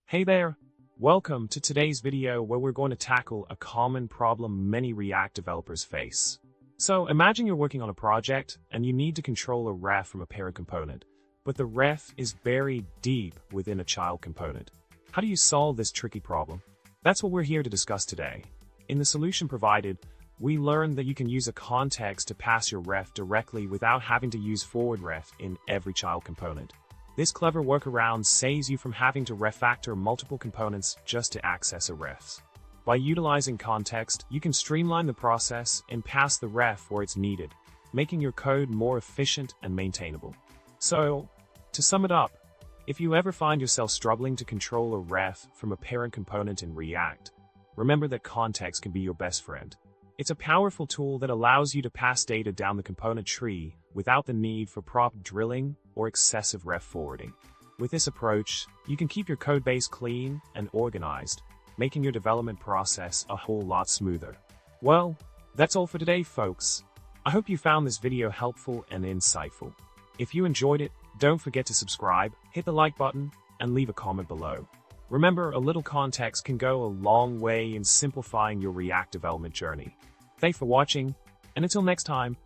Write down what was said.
Hey there! Welcome to today's video where we're going to tackle a common problem many React developers face. So imagine you're working on a project and you need to control a ref from a parent component, but the ref is buried deep within a child component. How do you solve this tricky problem? That's what we're here to discuss today. In the solution provided, we learned that you can use a context to pass your ref directly without having to use forward ref in every child component. This clever workaround saves you from having to refactor multiple components just to access a ref. By utilizing context, you can streamline the process and pass the ref where it's needed, making your code more efficient and maintainable. So, to sum it up, if you ever find yourself struggling to control a ref from a parent component in React, remember that context can be your best friend. It's a powerful tool that allows you to pass data down the component tree without the need for prop drilling or excessive ref forwarding. With this approach, you can keep your codebase clean and organized, making your development process a whole lot smoother. Well, that's all for today, folks. I hope you found this video helpful and insightful. If you enjoyed it, don't forget to subscribe, hit the like button, and leave a comment below. Remember, a little context can go a long way in simplifying your React development journey. Thanks for watching, and until next time,